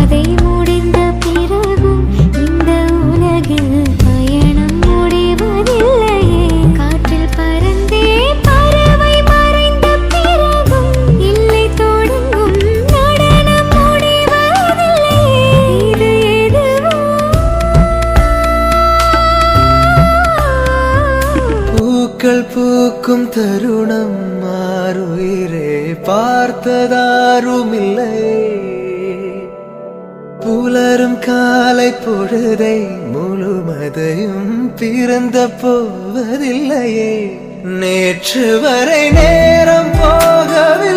பாதை முடிந்த பிறகும் இந்த உலகில் பயணம் முடிவதில்லையே. காற்றில் பறந்தே பறவை மறைந்த பிறகும் இல்லை தொடங்கும் நடனம் முடிவதில்லையே. இது எதுவோ பூக்கள் பூக்கும் தருணம் மாறுயிரே பார்த்ததாருமில்லை. புலரும் காலை பொழுதை முழுமதையும் பிறந்த போவதில்லையே. நேற்று வரை நேரம் போகவில்லை.